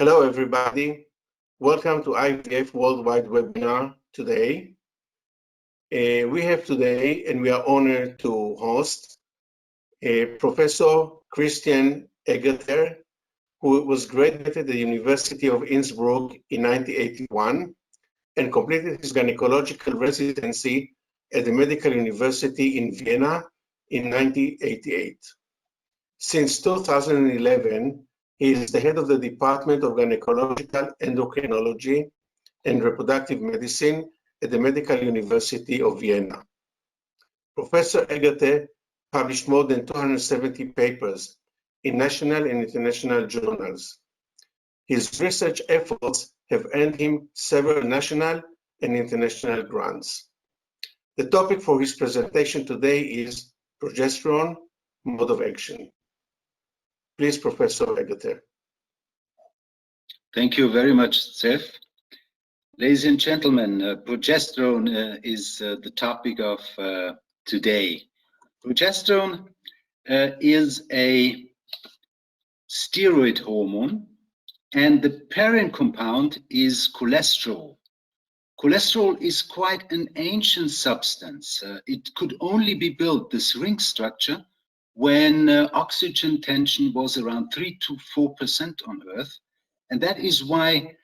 Hello, everybody. Welcome to IVF Worldwide webinar today. We have today, and we are honored to host, Professor Kристиан Эгарт, who was graduated at the University of Innsbruck in 1981 and completed his gynecological residency at the Medical University in Vienna in 1988. Since 2011, he is the head of the Department of Gynecological Endocrinology and Reproductive Medicine at the Medical University of Vienna. Professor Egarт published more than 270 papers in national and international journals. His research efforts have earned him several national and international grants. The topic for his presentation today is progesterone mode of action. Please, Professor Egart. Thank you very much, Seth. Ladies and gentlemen, progesterone is the topic of today. Progesterone is a steroid hormone, and the parent compound is cholesterol. Cholesterol is quite an ancient substance. It could only be built, this ring structure, when oxygen tension was around 3 to 4% on Earth. And that is why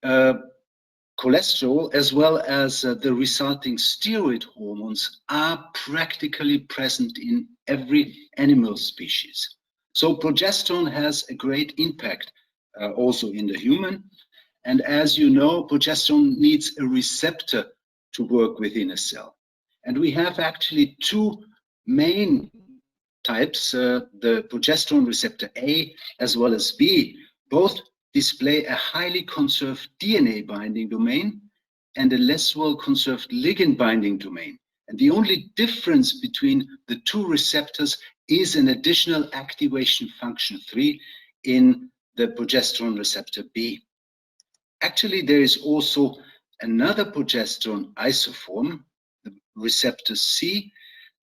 cholesterol, as well as the resulting steroid hormones, are practically present in every animal species. So progesterone has a great impact also in the human. And as you know, progesterone needs a receptor to work within a cell. And we have actually two main types, the progesterone receptor A as well as B. Both display a highly conserved DNA binding domain and a less well conserved ligand binding domain. And the only difference between the two receptors is an additional activation function 3 in the progesterone receptor B. Actually, there is also another progesterone isoform, the receptor C,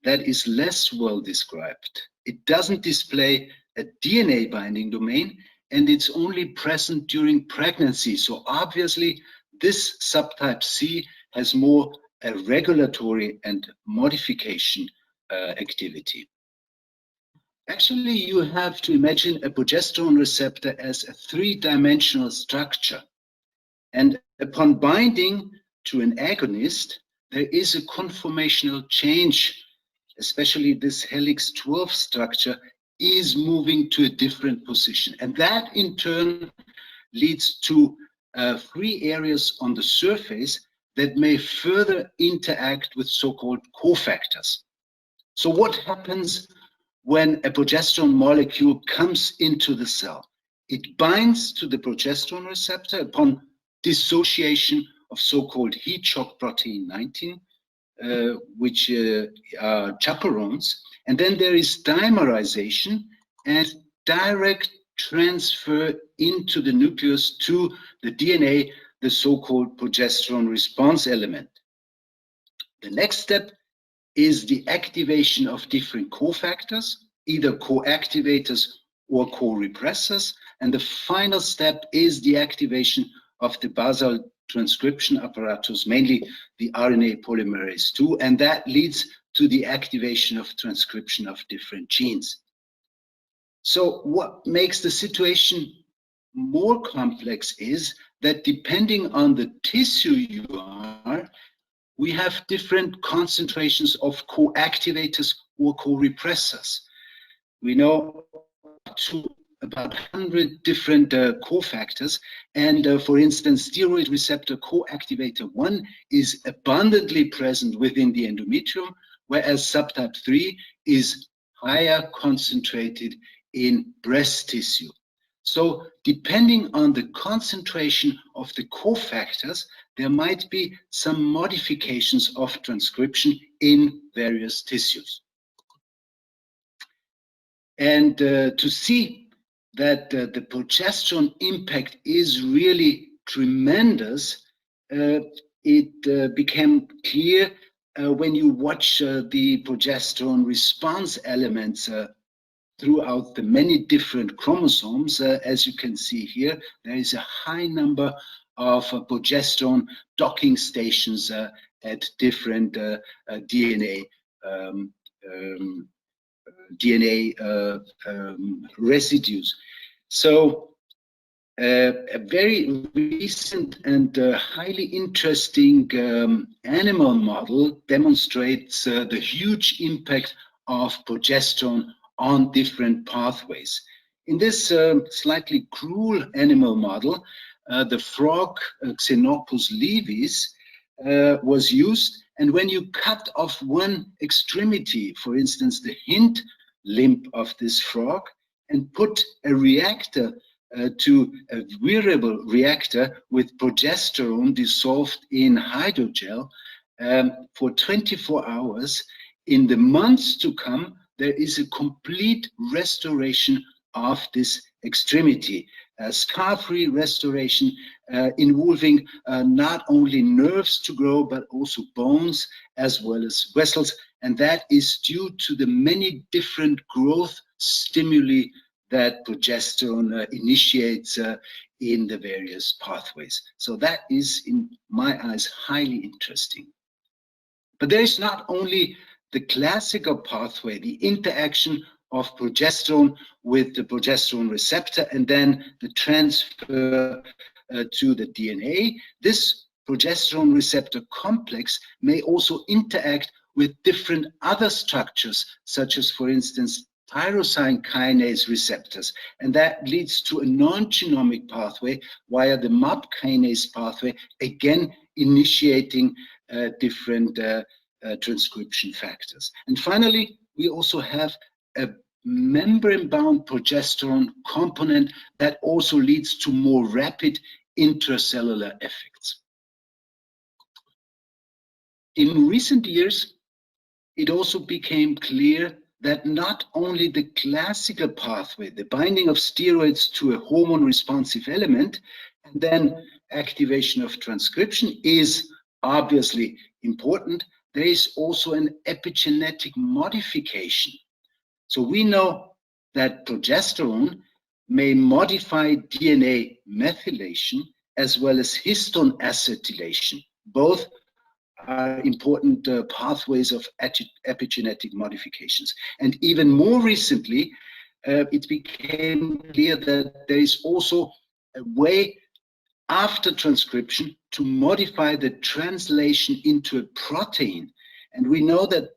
that is less well described. It doesn't display a DNA binding domain, and it's only present during pregnancy. So obviously, this subtype C has more a regulatory and modification activity. Actually, you have to imagine a progesterone receptor as a three-dimensional structure. And upon binding to an agonist, there is a conformational change. Especially this helix 12 structure is moving to a different position. And that in turn leads to free areas on the surface that may further interact with so-called cofactors. So what happens when a progesterone molecule comes into the cell? It binds to the progesterone receptor upon dissociation of so-called heat shock protein 19, which are chaperones, and then there is dimerization and direct transfer into the nucleus to the DNA, the so-called progesterone response element. The next step is the activation of different cofactors, either co-activators or co-repressors, and the final step is the activation of the basal transcription apparatus, mainly the RNA polymerase II, and that leads to the activation of transcription of different genes. So what makes the situation more complex is that depending on the tissue you are, we have different concentrations of co-activators or co-repressors. We know about 100 different cofactors, and for instance, steroid receptor co-activator 1 is abundantly present within the endometrium, whereas subtype 3 is higher concentrated in breast tissue. So depending on the concentration of the cofactors, there might be some modifications of transcription in various tissues. And to see that the progesterone impact is really tremendous, it became clear when you watch the progesterone response elements throughout the many different chromosomes. As you can see here, there is a high number of progesterone docking stations at different DNA residues. So a very recent and highly interesting animal model demonstrates the huge impact of progesterone on different pathways. In this slightly cruel animal model, the frog Xenopus levis was used, and when you cut off one extremity, for instance the hind limb of this frog, and put a reactor to a wearable reactor with progesterone dissolved in hydrogel for 24 hours, in the months to come, there is a complete restoration of this extremity, scar-free restoration involving not only nerves to grow, but also bones as well as vessels. And that is due to the many different growth stimuli that progesterone initiates in the various pathways. So that is, in my eyes, highly interesting. But there is not only the classical pathway, the interaction of progesterone with the progesterone receptor and then the transfer to the DNA. This progesterone receptor complex may also interact with different other structures, such as, for instance, tyrosine kinase receptors, and that leads to a non-genomic pathway via the MAP kinase pathway, again initiating different transcription factors. And finally, we also have a membrane-bound progesterone component that also leads to more rapid intracellular effects. In recent years, it also became clear that not only the classical pathway, the binding of steroids to a hormone-responsive element, and then activation of transcription is obviously important, there is also an epigenetic modification. So we know that progesterone may modify DNA methylation as well as histone acetylation. Both are important pathways of epigenetic modifications. And even more recently, it became clear that there is also a way after transcription to modify the translation into a protein. And we know that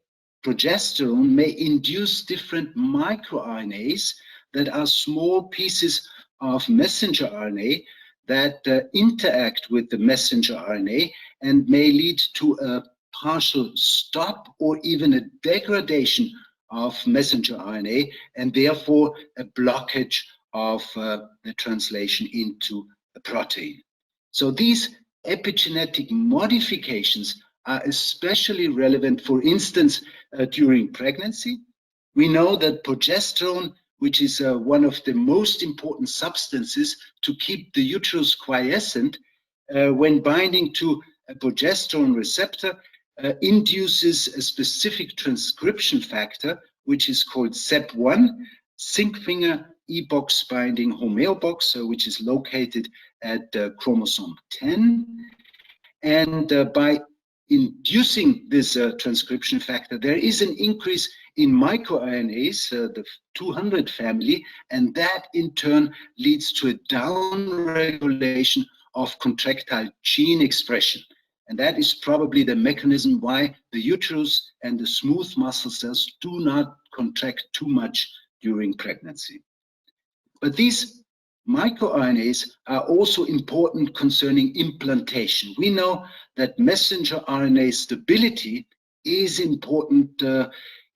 progesterone may induce different microRNAs that are small pieces of messenger RNA that interact with the messenger RNA and may lead to a partial stop or even a degradation of messenger RNA, and therefore a blockage of the translation into a protein. So these epigenetic modifications are especially relevant, for instance, during pregnancy. We know that progesterone, which is one of the most important substances to keep the uterus quiescent, when binding to a progesterone receptor, induces a specific transcription factor, which is called SEP1, zinc finger E-box binding homeobox, which is located at chromosome 10. And by inducing this transcription factor, there is an increase in microRNAs, the 200 family, and that in turn leads to a downregulation of contractile gene expression. And that is probably the mechanism why the uterus and the smooth muscle cells do not contract too much during pregnancy. But these microRNAs are also important concerning implantation. We know that messenger RNA stability is important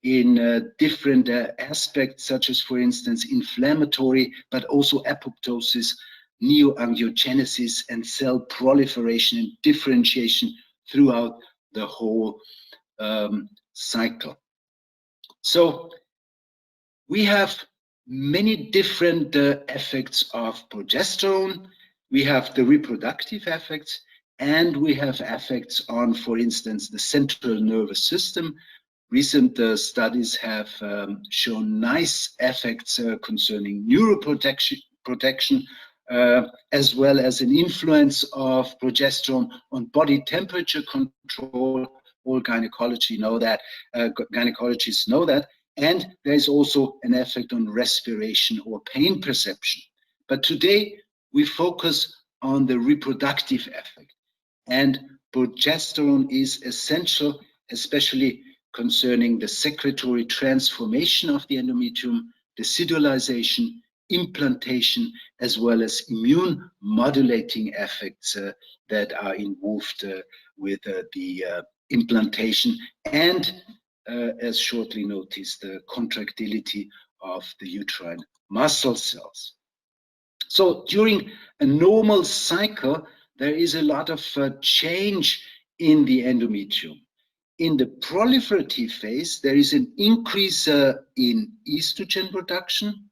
in different aspects, such as, for instance, inflammatory, but also apoptosis, neoangiogenesis, and cell proliferation and differentiation throughout the whole cycle. So we have many different effects of progesterone. We have the reproductive effects, and we have effects on, for instance, the central nervous system, recent studies have shown nice effects concerning neuroprotection, as well as an influence of progesterone on body temperature control. All gynecologists know that. And there's also an effect on respiration or pain perception. But today we focus on the reproductive effect. And progesterone is essential, especially concerning the secretory transformation of the endometrium, decidualization, implantation, as well as immune modulating effects that are involved with the implantation, and as shortly noticed, the contractility of the uterine muscle cells. So during a normal cycle, there is a lot of change in the endometrium. In the proliferative phase, there is an increase in estrogen production,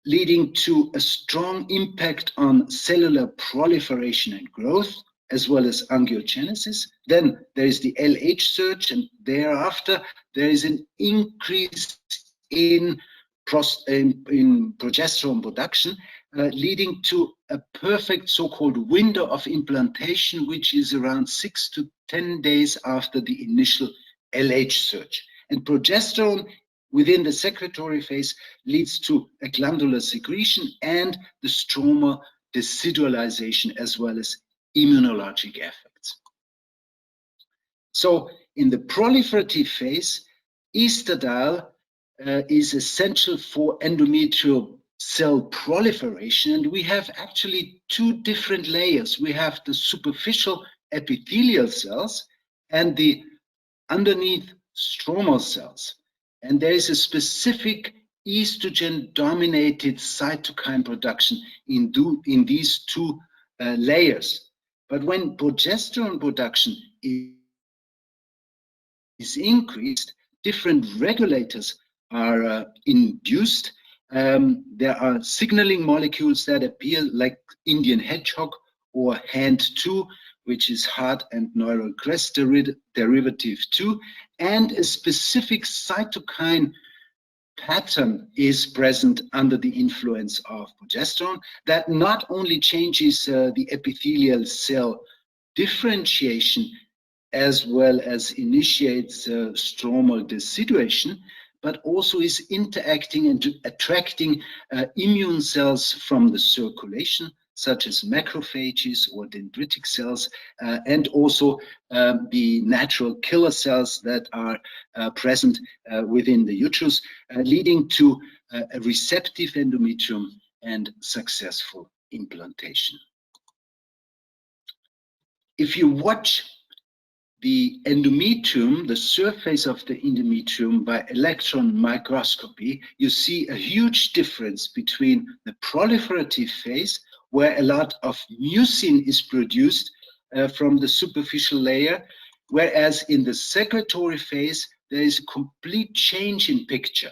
leading to a strong impact on cellular proliferation and growth, as well as angiogenesis. Then there is the LH surge, and thereafter there is an increase in progesterone production, leading to a perfect so-called window of implantation, which is around 6 to 10 days after the initial LH surge. And progesterone within the secretory phase leads to a glandular secretion and the stroma decidualization, as well as immunologic effects. So in the proliferative phase, estradiol is essential for endometrial cell proliferation, and we have actually two different layers. We have the superficial epithelial cells and the underneath stromal cells. And there is a specific estrogen-dominated cytokine production in these two layers. But when progesterone production is increased, different regulators are induced. There are signaling molecules that appear like Indian hedgehog or HAND2, which is heart and neural crest derivative 2, and a specific cytokine pattern is present under the influence of progesterone that not only changes the epithelial cell differentiation as well as initiates stromal deciduation, but also is interacting and attracting immune cells from the circulation, such as macrophages or dendritic cells, and also the natural killer cells that are present within the uterus, leading to a receptive endometrium and successful implantation. If you watch the endometrium, the surface of the endometrium by electron microscopy, you see a huge difference between the proliferative phase, where a lot of mucin is produced from the superficial layer, whereas in the secretory phase, there is a complete change in picture.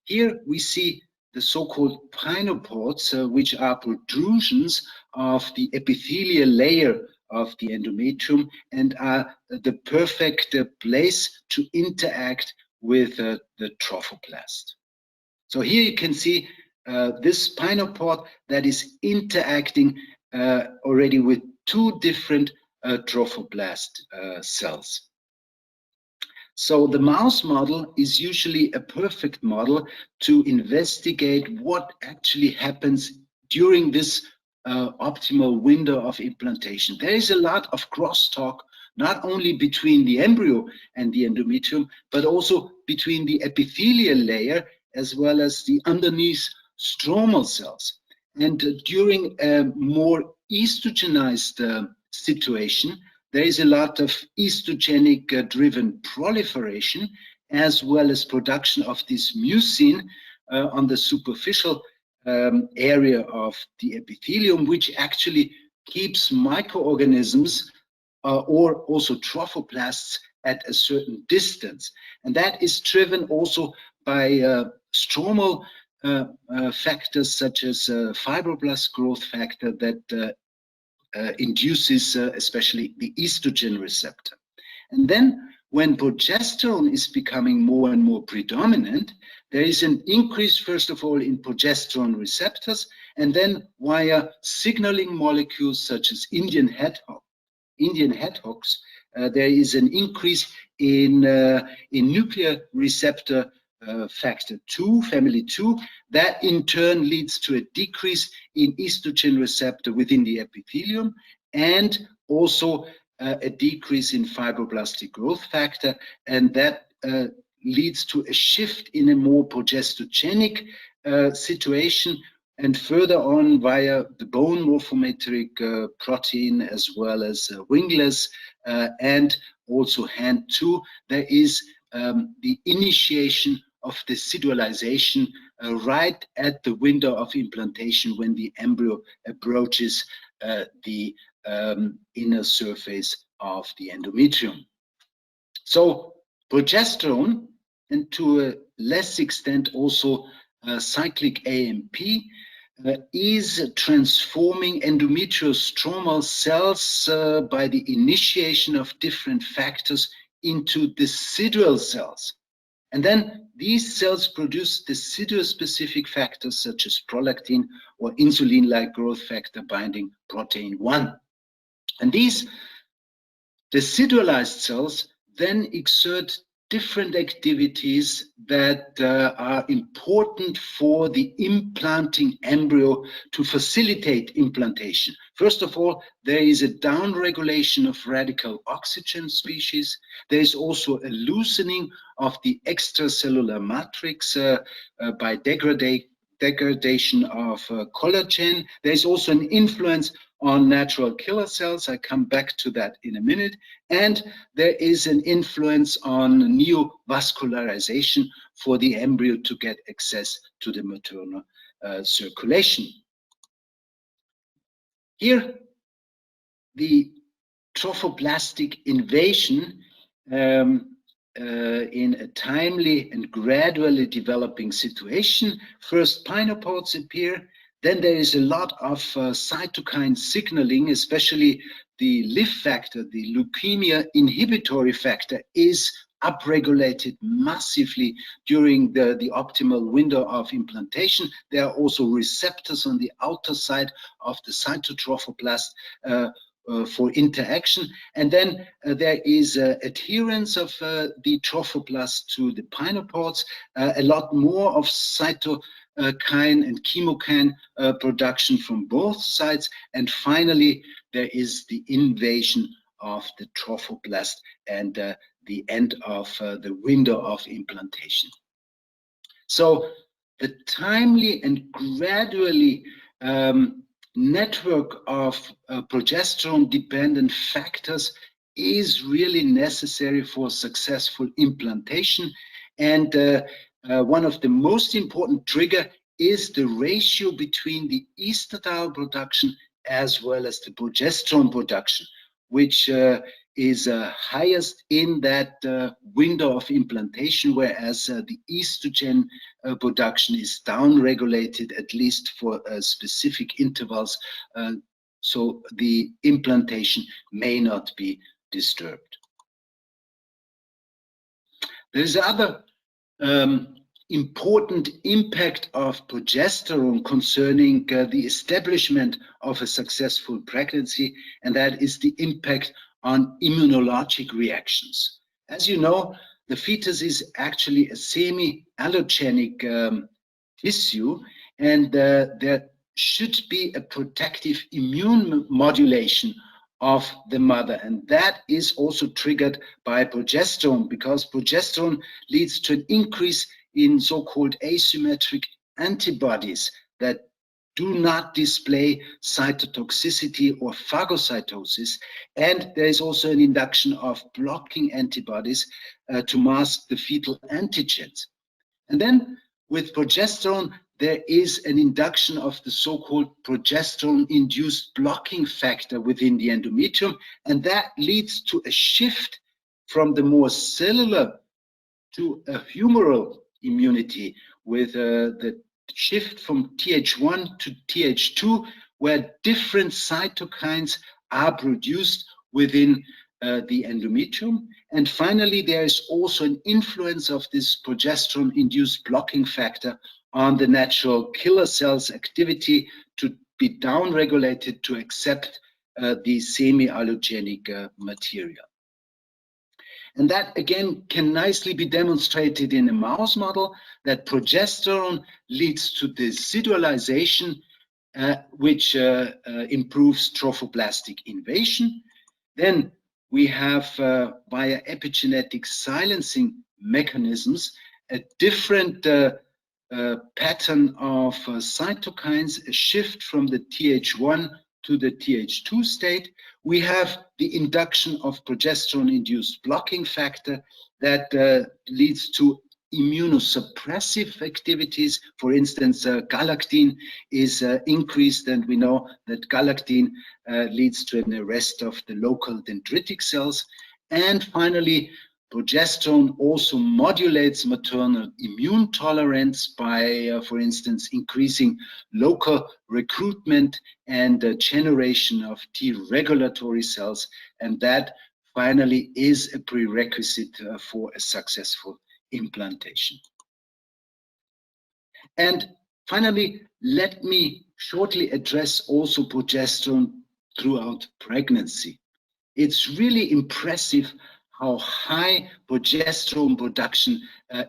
Here we see the so-called pinopods, which are protrusions of the epithelial layer of the endometrium and are the perfect place to interact with the trophoblast. So here you can see this pinopod that is interacting already with two different trophoblast cells. So the mouse model is usually a perfect model to investigate what actually happens during this optimal window of implantation. There is a lot of crosstalk, not only between the embryo and the endometrium, but also between the epithelial layer as well as the underneath stromal cells. And during a more estrogenized situation, there is a lot of estrogenic driven proliferation, as well as production of this mucin on the superficial area of the epithelium, which actually keeps microorganisms or also trophoblasts at a certain distance. And that is driven also by stromal factors such as fibroblast growth factor that induces especially the estrogen receptor. And then when progesterone is becoming more and more predominant, there is an increase, first of all, in progesterone receptors, and then via signaling molecules such as Indian hedgehogs, there is an increase in nuclear receptor factor 2, family 2, that in turn leads to a decrease in estrogen receptor within the epithelium, and also a decrease in fibroblastic growth factor, and that leads to a shift in a more progesterogenic situation, and further on via the bone morphometric protein as well as wingless and also HAND2, there is the initiation of decidualization right at the window of implantation when the embryo approaches the inner surface of the endometrium. So progesterone, and to a less extent also cyclic AMP, is transforming endometriostromal cells by the initiation of different factors into decidual cells. And then these cells produce decidual-specific factors such as prolactin or insulin-like growth factor binding protein 1. And these decidualized cells then exert different activities that are important for the implanting embryo to facilitate implantation. First of all, there is a downregulation of radical oxygen species. There is also a loosening of the extracellular matrix by degradation of collagen. There is also an influence on natural killer cells. I come back to that in a minute. And there is an influence on neovascularization for the embryo to get access to the maternal circulation. Here, the trophoblastic invasion in a timely and gradually developing situation. First, pinopods appear. Then there is a lot of cytokine signaling, especially the LIF factor, the leukemia inhibitory factor, is upregulated massively during the optimal window of implantation. There are also receptors on the outer side of the cytotrophoblast for interaction. And then there is adherence of the trophoblast to the pinopods, a lot more of cytokine and chemokine production from both sides. And finally, there is the invasion of the trophoblast and the end of the window of implantation. So the timely and gradually network of progesterone-dependent factors is really necessary for successful implantation. And one of the most important trigger is the ratio between the estradiol production as well as the progesterone production, which is highest in that window of implantation, whereas the estrogen production is downregulated, at least for specific intervals, so the implantation may not be disturbed. There's other important impact of progesterone concerning the establishment of a successful pregnancy, and that is the impact on immunologic reactions. As you know, the fetus is actually a semi-allogenic tissue, and there should be a protective immune modulation of the mother, and that is also triggered by progesterone, because progesterone leads to an increase in so-called asymmetric antibodies that do not display cytotoxicity or phagocytosis. And there is also an induction of blocking antibodies to mask the fetal antigens. And then with progesterone, there is an induction of the so-called progesterone-induced blocking factor within the endometrium, and that leads to a shift from the more cellular to a humoral immunity, with the shift from Th1 to Th2, where different cytokines are produced within the endometrium. And finally, there is also an influence of this progesterone-induced blocking factor on the natural killer cells' activity to be downregulated to accept the semi-allogenic material. And that, again, can nicely be demonstrated in a mouse model that progesterone leads to desidualization, which improves trophoblastic invasion. Then we have, via epigenetic silencing mechanisms, a different pattern of cytokines, a shift from the Th1 to the Th2 state. We have the induction of progesterone-induced blocking factor that leads to immunosuppressive activities. For instance, galactine is increased, and we know that galactine leads to an arrest of the local dendritic cells. And finally, progesterone also modulates maternal immune tolerance by, for instance, increasing local recruitment and generation of T regulatory cells. And that finally is a prerequisite for a successful implantation. And finally, let me shortly address also progesterone throughout pregnancy. It's really impressive how high progesterone production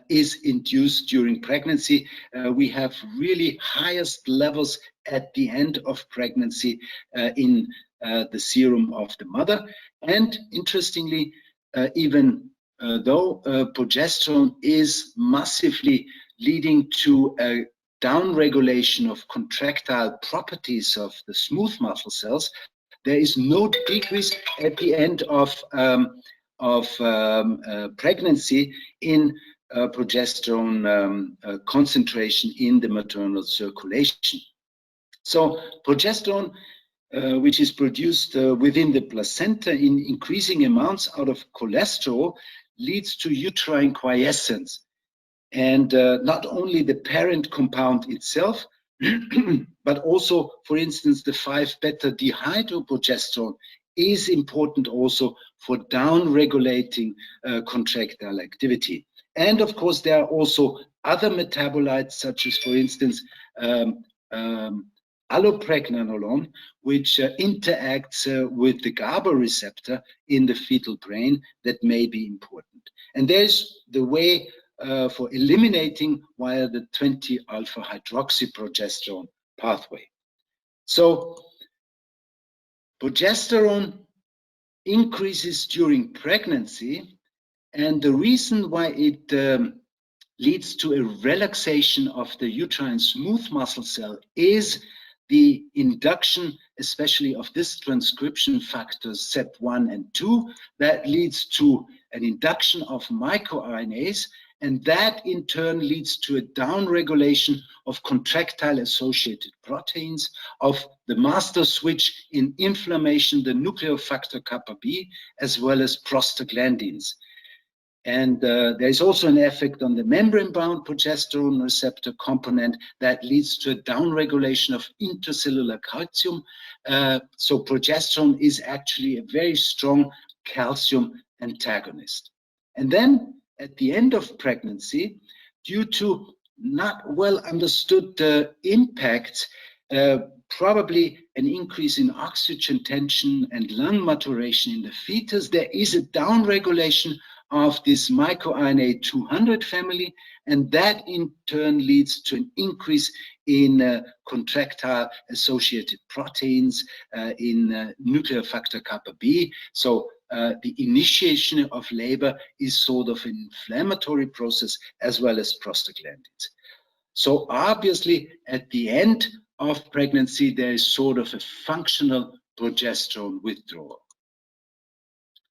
is induced during pregnancy. We have really highest levels at the end of pregnancy in the serum of the mother. And interestingly, even though progesterone is massively leading to a downregulation of contractile properties of the smooth muscle cells, there is no decrease at the end of pregnancy in progesterone concentration in the maternal circulation. So progesterone, which is produced within the placenta in increasing amounts out of cholesterol, leads to uterine quiescence. And not only the parent compound itself, but also, for instance, the 5-beta-dehydroprogesterone is important also for down-regulating contractile activity. And of course, there are also other metabolites, such as, for instance, allopregnanolone, which interacts with the GABA receptor in the fetal brain that may be important. And there's the way for eliminating via the 20-alpha-hydroxyprogesterone pathway. So progesterone increases during pregnancy, and the reason why it leads to a relaxation of the uterine smooth muscle cell is the induction, especially of this transcription factors SEP1 and 2, that leads to an induction of microRNAs, and that in turn leads to a downregulation of contractile associated proteins, of the master switch in inflammation, the nuclear factor kappa B, as well as prostaglandins. And there is also an effect on the membrane-bound progesterone receptor component that leads to a downregulation of intercellular calcium. So progesterone is actually a very strong calcium antagonist. And then at the end of pregnancy, due to not well understood impacts, probably an increase in oxygen tension and lung maturation in the fetus, there is a downregulation of this microRNA 200 family, and that in turn leads to an increase in contractile associated proteins, in nuclear factor kappa B. So the initiation of labor is sort of an inflammatory process as well as prostaglandins. So obviously at the end of pregnancy, there is sort of a functional progesterone withdrawal.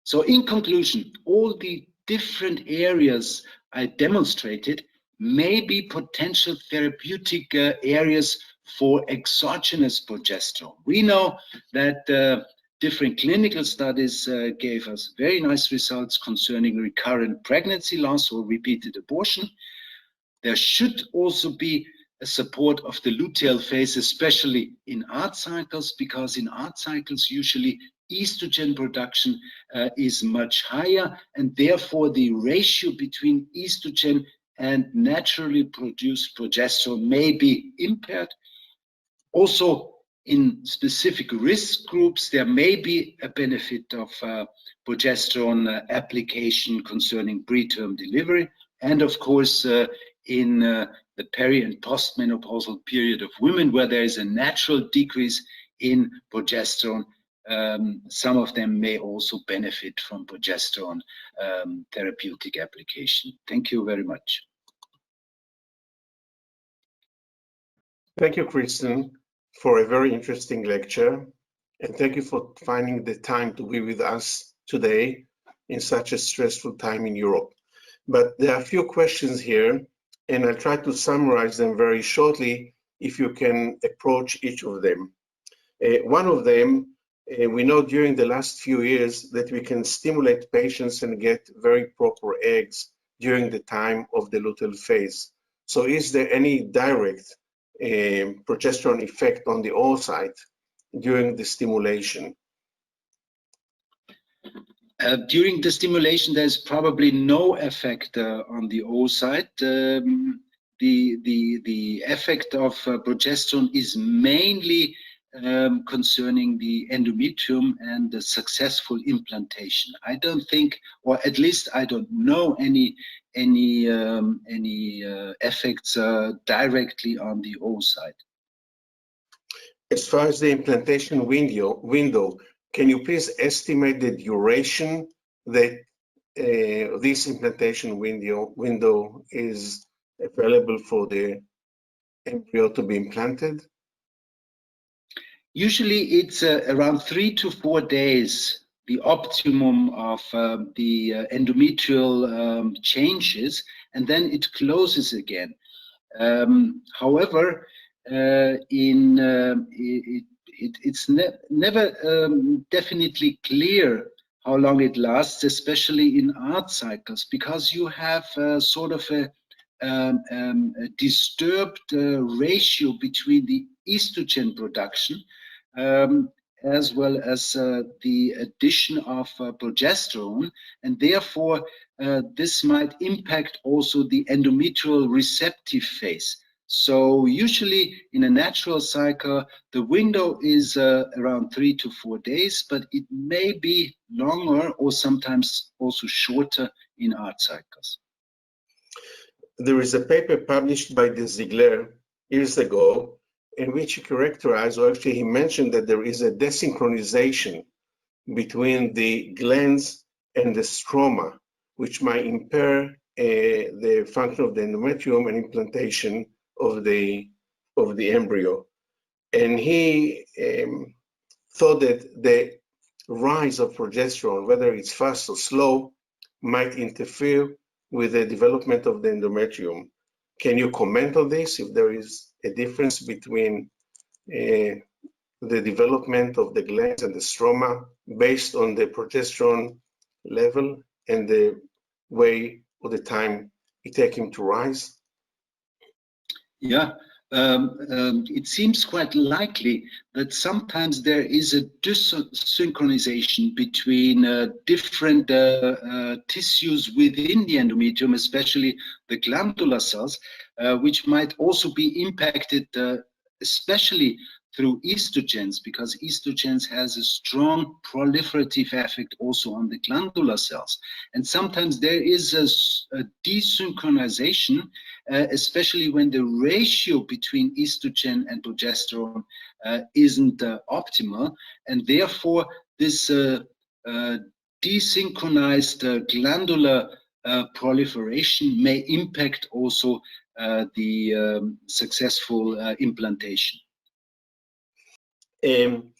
So in conclusion, all the different areas I demonstrated may be potential therapeutic areas for exogenous progesterone. We know that different clinical studies gave us very nice results concerning recurrent pregnancy loss or repeated abortion. There should also be a support of the luteal phase, especially in ART cycles, because in ART cycles, usually estrogen production is much higher, and therefore the ratio between estrogen and naturally produced progesterone may be impaired. Also, in specific risk groups, there may be a benefit of progesterone application concerning preterm delivery, and of course in the peri and postmenopausal period of women, where there is a natural decrease in progesterone. Some of them may also benefit from progesterone therapeutic application. Thank you very much. Thank you, Kristen, for a very interesting lecture. And thank you for finding the time to be with us today in such a stressful time in Europe. But there are a few questions here, and I'll try to summarize them very shortly if you can approach each of them. One of them, we know during the last few years that we can stimulate patients and get very proper eggs during the time of the luteal phase. So is there any direct progesterone effect on the oocyte during the stimulation? During the stimulation, there's probably no effect on the oocyte. The effect of progesterone is mainly concerning the endometrium and the successful implantation. I don't think, or at least I don't know any effects directly on the oocyte. As far as the implantation window, can you please estimate the duration that this implantation window is available for the embryo to be implanted? Usually it's around 3 to 4 days, the optimum of the endometrial changes, and then it closes again. However, it's never definitely clear how long it lasts, especially in ART cycles, because you have sort of a disturbed ratio between the estrogen production as well as the addition of progesterone, and therefore this might impact also the endometrial receptive phase. So usually in a natural cycle, the window is around 3 to 4 days, but it may be longer or sometimes also shorter in ART cycles. There is a paper published by De Ziegler years ago in which he characterized, or actually he mentioned, that there is a desynchronization between the glands and the stroma, which might impair the function of the endometrium and implantation of the embryo. And he thought that the rise of progesterone, whether it's fast or slow, might interfere with the development of the endometrium. Can you comment on this, if there is a difference between the development of the glands and the stroma based on the progesterone level and the way or the time it takes him to rise? Yeah, it seems quite likely that sometimes there is a dysynchronization between different tissues within the endometrium, especially the glandular cells, which might also be impacted, especially through estrogens, because estrogens has a strong proliferative effect also on the glandular cells. And sometimes there is a desynchronization, especially when the ratio between estrogen and progesterone isn't optimal, and therefore this desynchronized glandular proliferation may impact also the successful implantation. And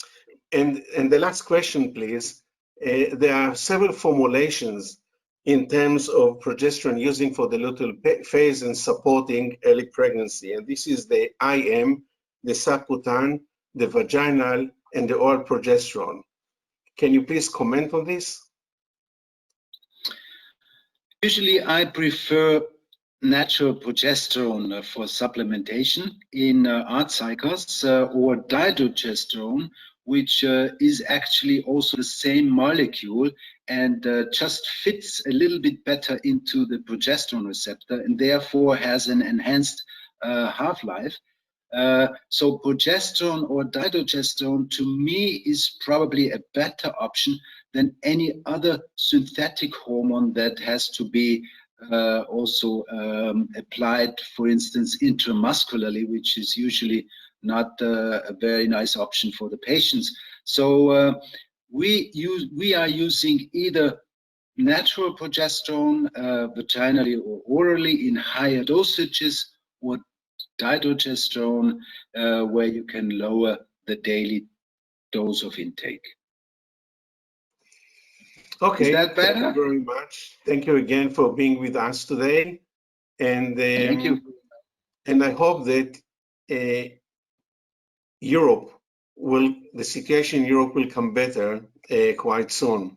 the last question, please. There are several formulations in terms of progesterone using for the luteal phase and supporting early pregnancy. And this is the IM, the subcutaneous, the vaginal, and the oral progesterone. Can you please comment on this? Usually I prefer natural progesterone for supplementation in ART cycles, or dydrogesterone, which is actually also the same molecule and just fits a little bit better into the progesterone receptor and therefore has an enhanced half-life. So progesterone or dydrogesterone to me is probably a better option than any other synthetic hormone that has to be also applied, for instance, intramuscularly, which is usually not a very nice option for the patients. So we are using either natural progesterone vaginally or orally in higher dosages, or dydrogesterone where you can lower the daily dose of intake. Okay, is that better? Thank you very much. Thank you again for being with us today. And Thank you. And I hope that the situation in Europe will come better quite soon.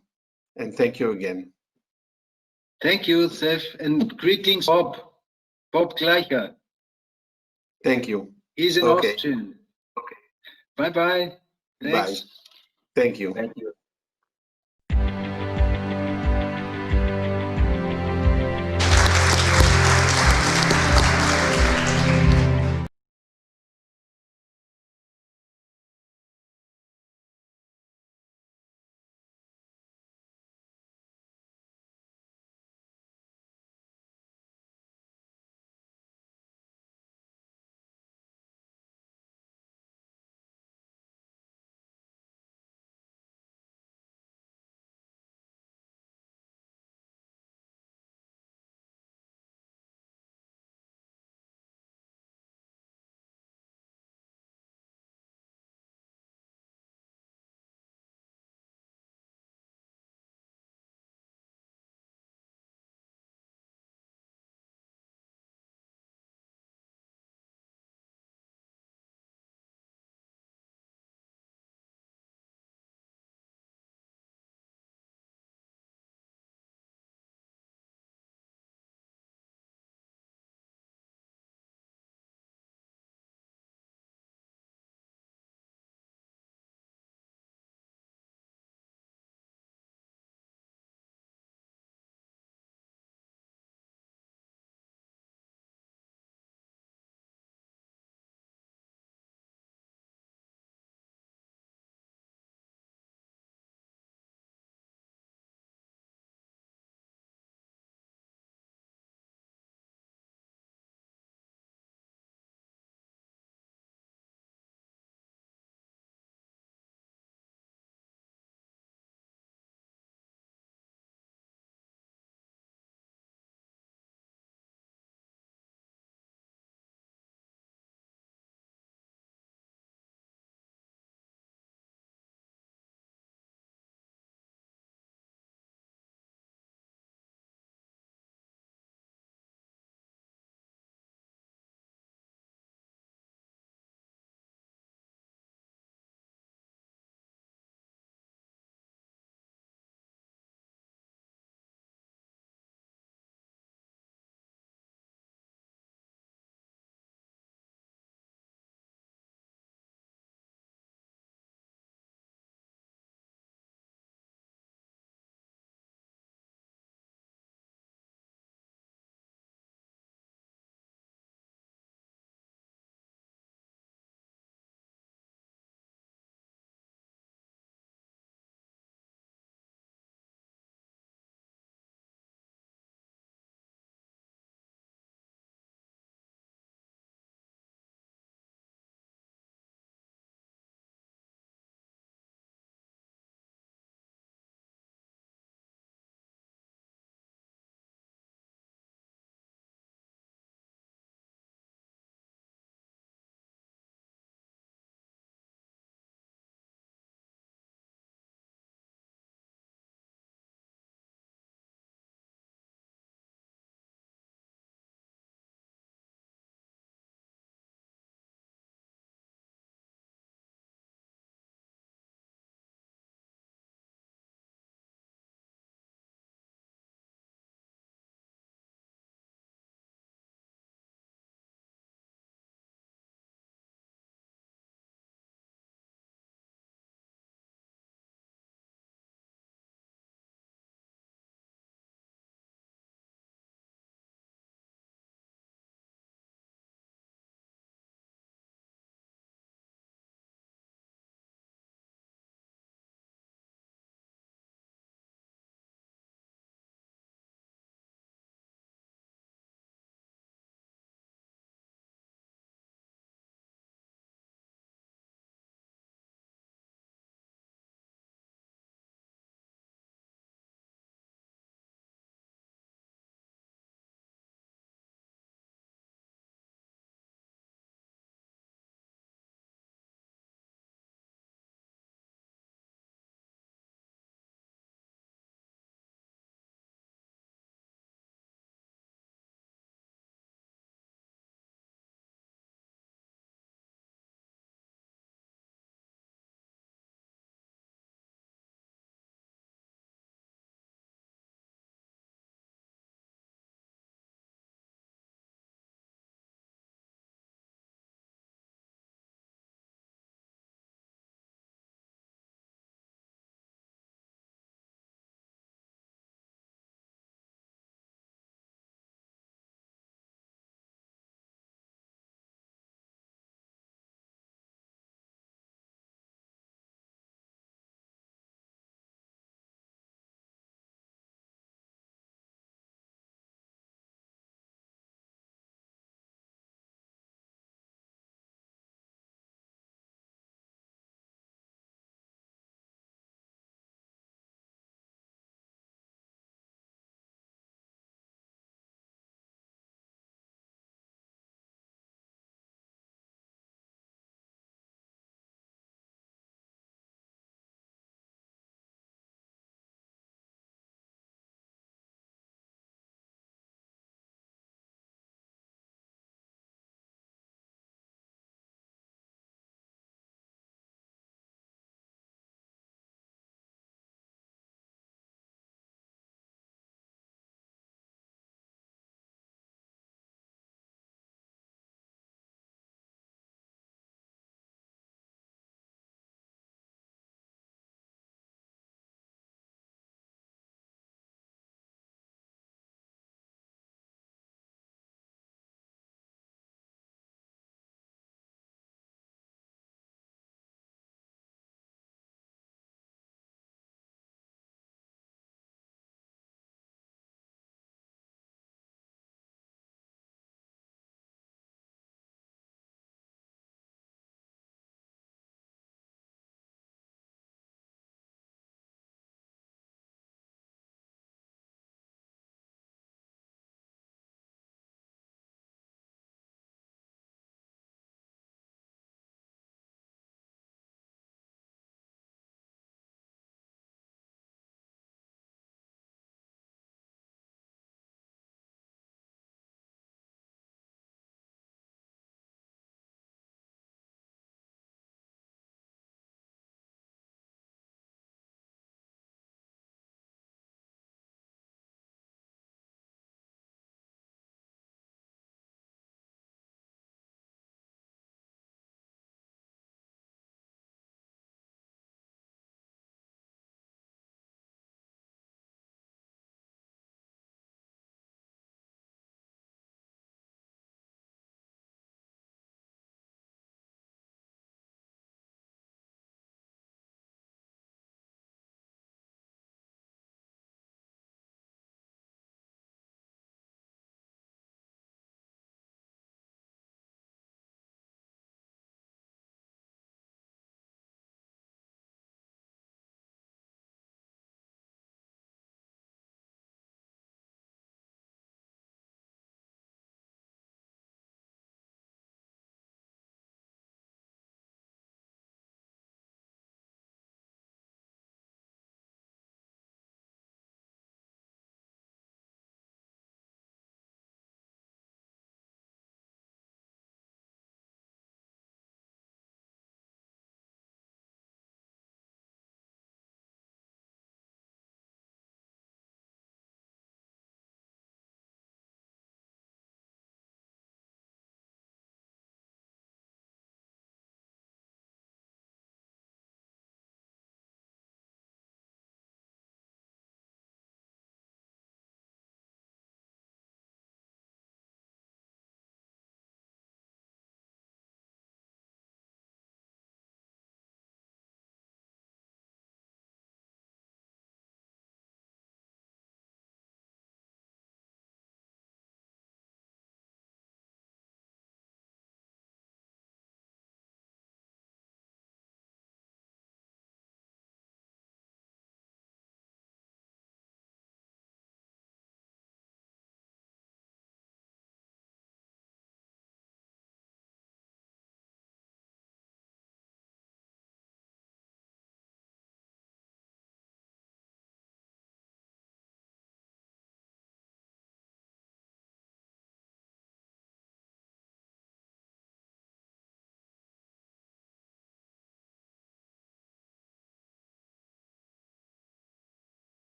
And thank you again. Thank you, Seth, and greetings, Bob Gleicher. Thank you. He's in Okay. Austrian. Okay. Bye-bye. Thanks. Bye. Thank you. Thank you.